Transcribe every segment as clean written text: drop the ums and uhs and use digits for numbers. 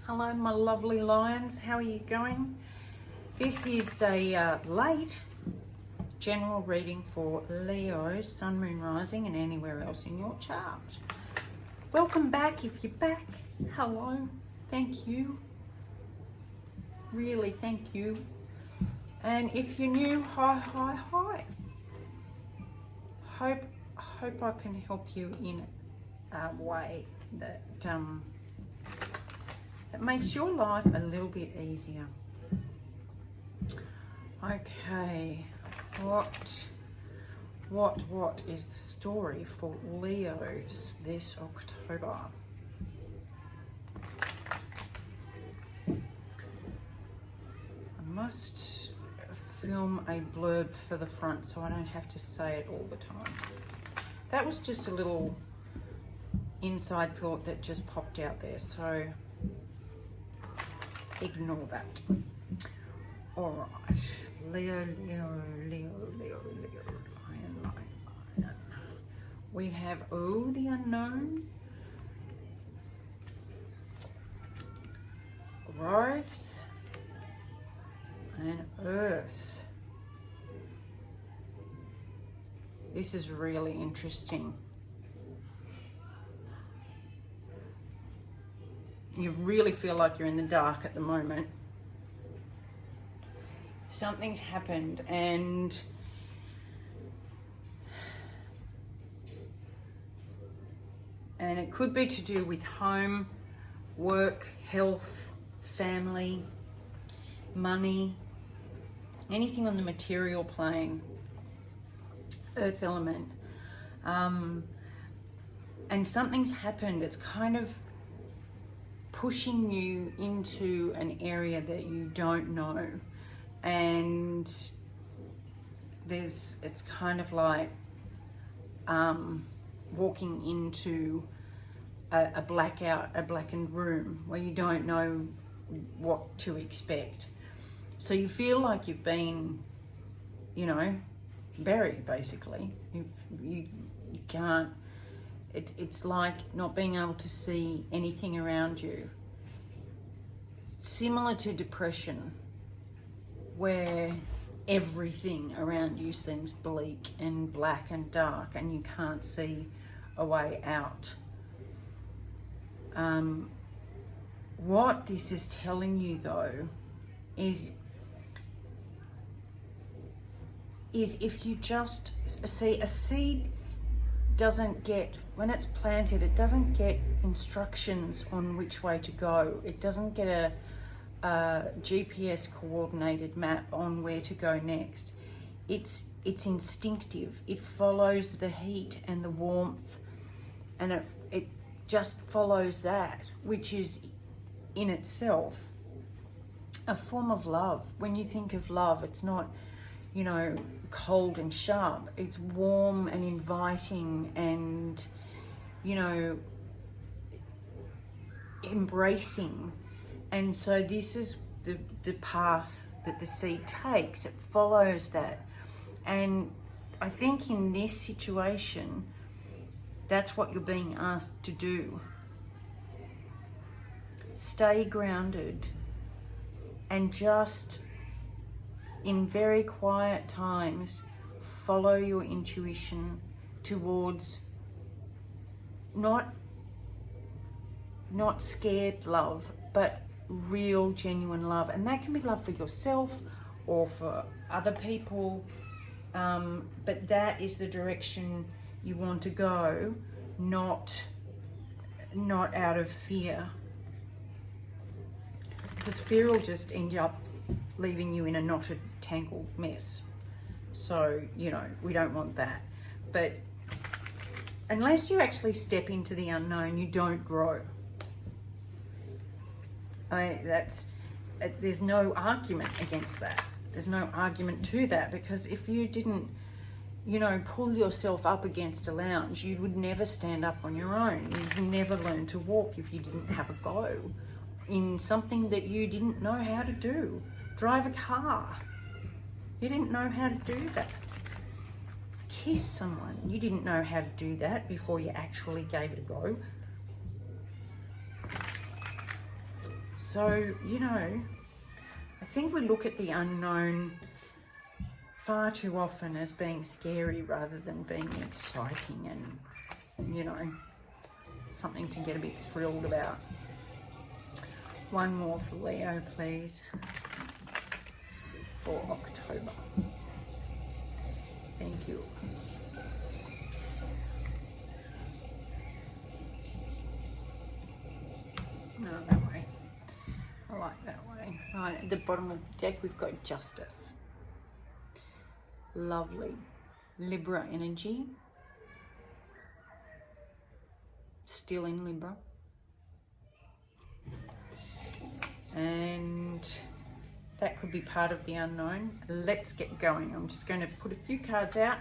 Hello my lovely lions, how are you going? This is a late general reading for Leo, Sun, Moon, Rising and anywhere else in your chart. Welcome back if you're back. Hello, thank you. Really, thank you. And if you're new, hi. Hope I can help you in a way that that makes your life a little bit easier. Okay, what is the story for Leos this October? I must film a blurb for the front so I don't have to say it all the time. That was just a little inside thought that just popped out there, so ignore that. All right, Leo, lion. We have, the unknown, growth, and earth. This is really interesting. You really feel like you're in the dark at the moment. Something's happened and it could be to do with home, work, health, family, money, anything on the material plane, earth element. And something's happened. It's kind of pushing you into an area that you don't know, and it's kind of like walking into a blackened room where you don't know what to expect. So you feel like you've been, buried basically. You can't. It's like not being able to see anything around you. Similar to depression, where everything around you seems bleak and black and dark and you can't see a way out. What this is telling you though is if you just see a seed doesn't get, when it's planted, it doesn't get instructions on which way to go. It doesn't get a GPS coordinated map on where to go next. It's instinctive. It follows the heat and the warmth, and it just follows that, which is in itself a form of love. When you think of love, it's not, cold and sharp. It's warm and inviting and, embracing. And so this is the path that the seed takes. It follows that. And I think in this situation, that's what you're being asked to do. Stay grounded and just, in very quiet times, follow your intuition towards not scared love, but real, genuine love. And that can be love for yourself or for other people. But that is the direction you want to go, not out of fear. Because fear will just end up leaving you in a knotted, tangled mess. So, we don't want that. But unless you actually step into the unknown, you don't grow. There's no argument against that. There's no argument to that, because if you didn't, pull yourself up against a lounge, you would never stand up on your own. You'd never learn to walk if you didn't have a go in something that you didn't know how to do. Drive a car. You didn't know how to do that. Kiss someone. You didn't know how to do that before you actually gave it a go. So, you know, I think we look at the unknown far too often as being scary rather than being exciting and, you know, something to get a bit thrilled about. One more for Leo, please, for October. Thank you. No, that way. I like that way. Right, at the bottom of the deck, we've got Justice. Lovely. Libra energy. Still in Libra. And that could be part of the unknown. Let's get going. I'm just going to put a few cards out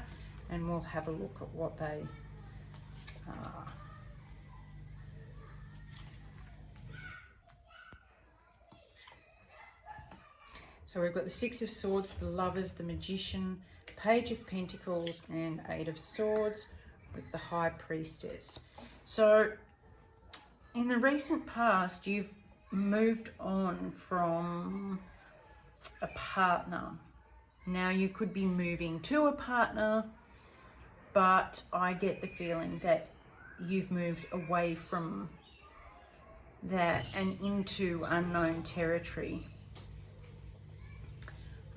and we'll have a look at what they are. So we've got the Six of Swords, the Lovers, the Magician, Page of Pentacles, and Eight of Swords with the High Priestess. So in the recent past, you've moved on from a partner. Now you could be moving to a partner, but I get the feeling that you've moved away from that and into unknown territory.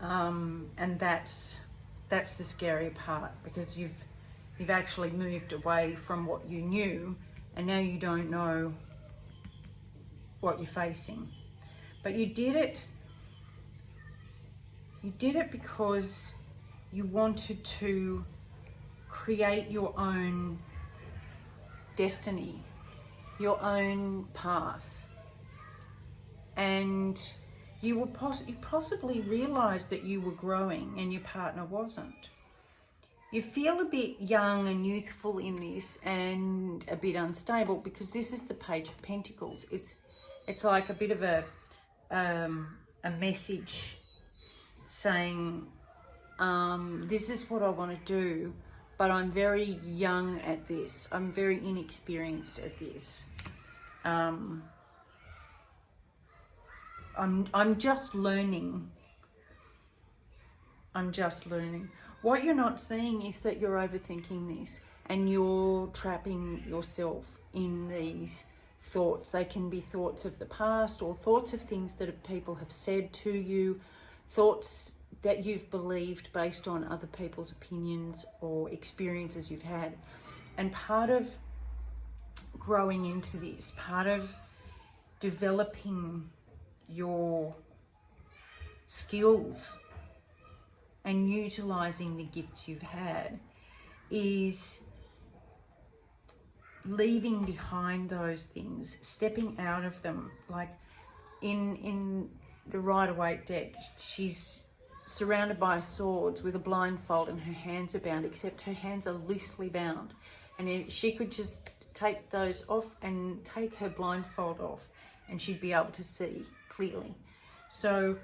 And that's the scary part, because you've actually moved away from what you knew, and now you don't know what you're facing. But you did it because you wanted to create your own destiny, your own path, and you possibly realized that you were growing and your partner wasn't. You feel a bit young and youthful in this, and a bit unstable, because this is the Page of Pentacles. It's like a bit of a message saying, this is what I want to do, but I'm very young at this. I'm very inexperienced at this. I'm just learning. I'm just learning. What you're not seeing is that you're overthinking this and you're trapping yourself in these thoughts. They can be thoughts of the past, or thoughts of things that people have said to you, thoughts that you've believed based on other people's opinions or experiences you've had. And part of growing into this, part of developing your skills and utilizing the gifts you've had, is leaving behind those things, stepping out of them. Like in the Rider-Waite deck, she's surrounded by swords with a blindfold and her hands are bound, except her hands are loosely bound. And if she could just take those off and take her blindfold off, and she'd be able to see clearly. So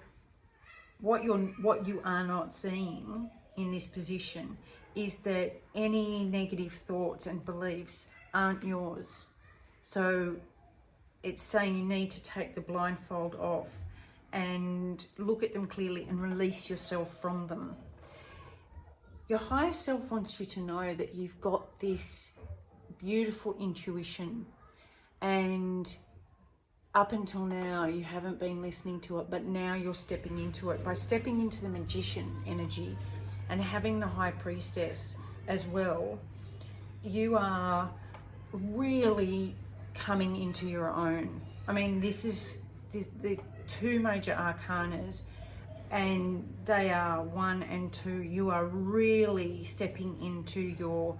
what you are not seeing in this position is that any negative thoughts and beliefs aren't yours. So it's saying you need to take the blindfold off and look at them clearly and release yourself from them. Your higher self wants you to know that you've got this beautiful intuition, and up until now you haven't been listening to it, but now you're stepping into it. By stepping into the Magician energy and having the High Priestess as well, you are really coming into your own. I mean, this is the two major arcanas, and they are 1 and 2. You are really stepping into your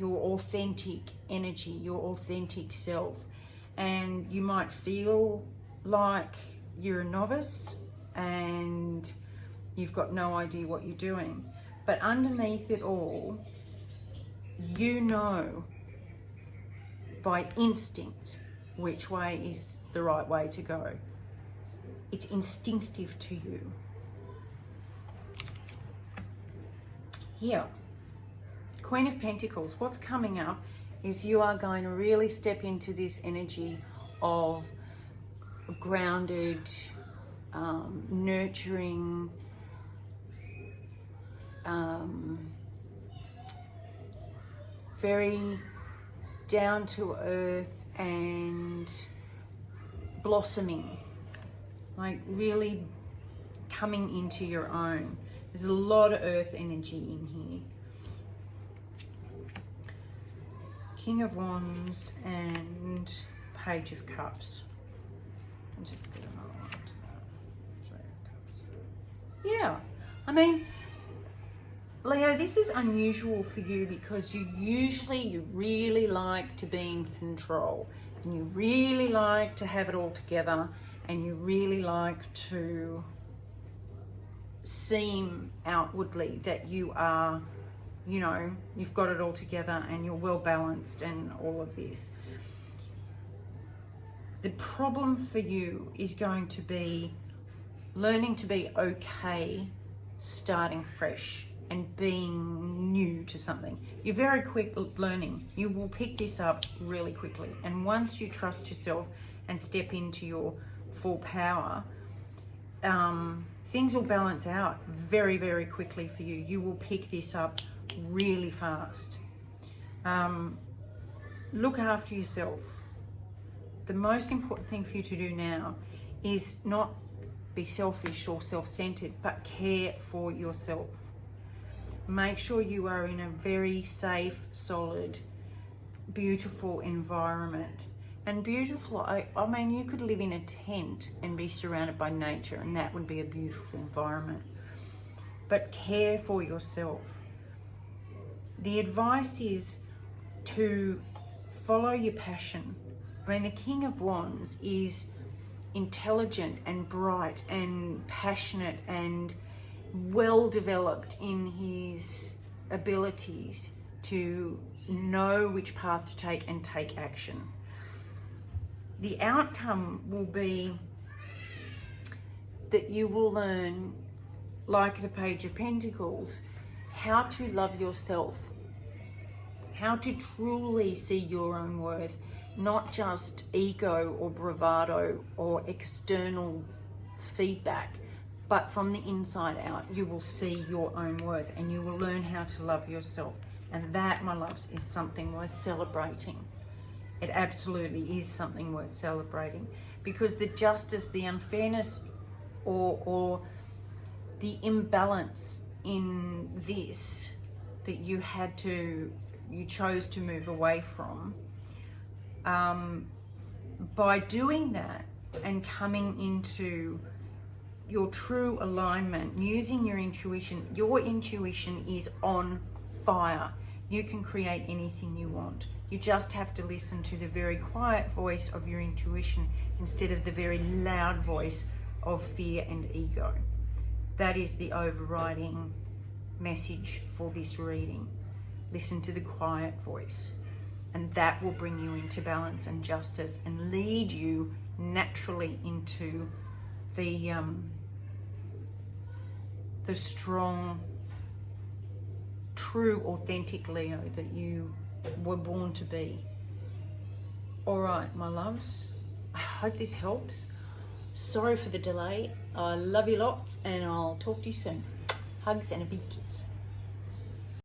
authentic energy, your authentic self. And you might feel like you're a novice and you've got no idea what you're doing, but underneath it all, you know by instinct which way is the right way to go. It's instinctive to you. Here, Queen of Pentacles, what's coming up is you are going to really step into this energy of grounded, nurturing, very down to earth and blossoming, like really coming into your own. There's a lot of earth energy in here. King of Wands and Page of Cups. And just get another one to that. Three of Cups. Yeah, I mean, Leo, this is unusual for you because you really like to be in control, and you really like to have it all together, and you really like to seem outwardly that you are, you know, you've got it all together and you're well balanced and all of this. The problem for you is going to be learning to be okay starting fresh and being new to something. You're very quick learning. You will pick this up really quickly. And once you trust yourself and step into your full power, things will balance out very, very quickly for you. You will pick this up really fast. Look after yourself. The most important thing for you to do now is not be selfish or self-centered, but care for yourself. Make sure you are in a very safe, solid, beautiful environment. And beautiful, I mean, you could live in a tent and be surrounded by nature, and that would be a beautiful environment. But care for yourself. The advice is to follow your passion. I mean, the King of Wands is intelligent and bright and passionate and well developed in his abilities to know which path to take and take action. The outcome will be that you will learn, like the Page of Pentacles, how to love yourself, how to truly see your own worth, not just ego or bravado or external feedback, but from the inside out. You will see your own worth and you will learn how to love yourself. And that, my loves, is something worth celebrating. It absolutely is something worth celebrating, because the justice, the unfairness, or the imbalance in this that you chose to move away from, by doing that and coming into your true alignment, using your intuition is on fire. You can create anything you want. You just have to listen to the very quiet voice of your intuition instead of the very loud voice of fear and ego. That is the overriding message for this reading. Listen to the quiet voice, and that will bring you into balance and justice and lead you naturally into the strong, true, authentic Leo that you were born to be. All right, my loves, I hope this helps. Sorry for the delay. I love you lots, and I'll talk to you soon. Hugs and a big kiss.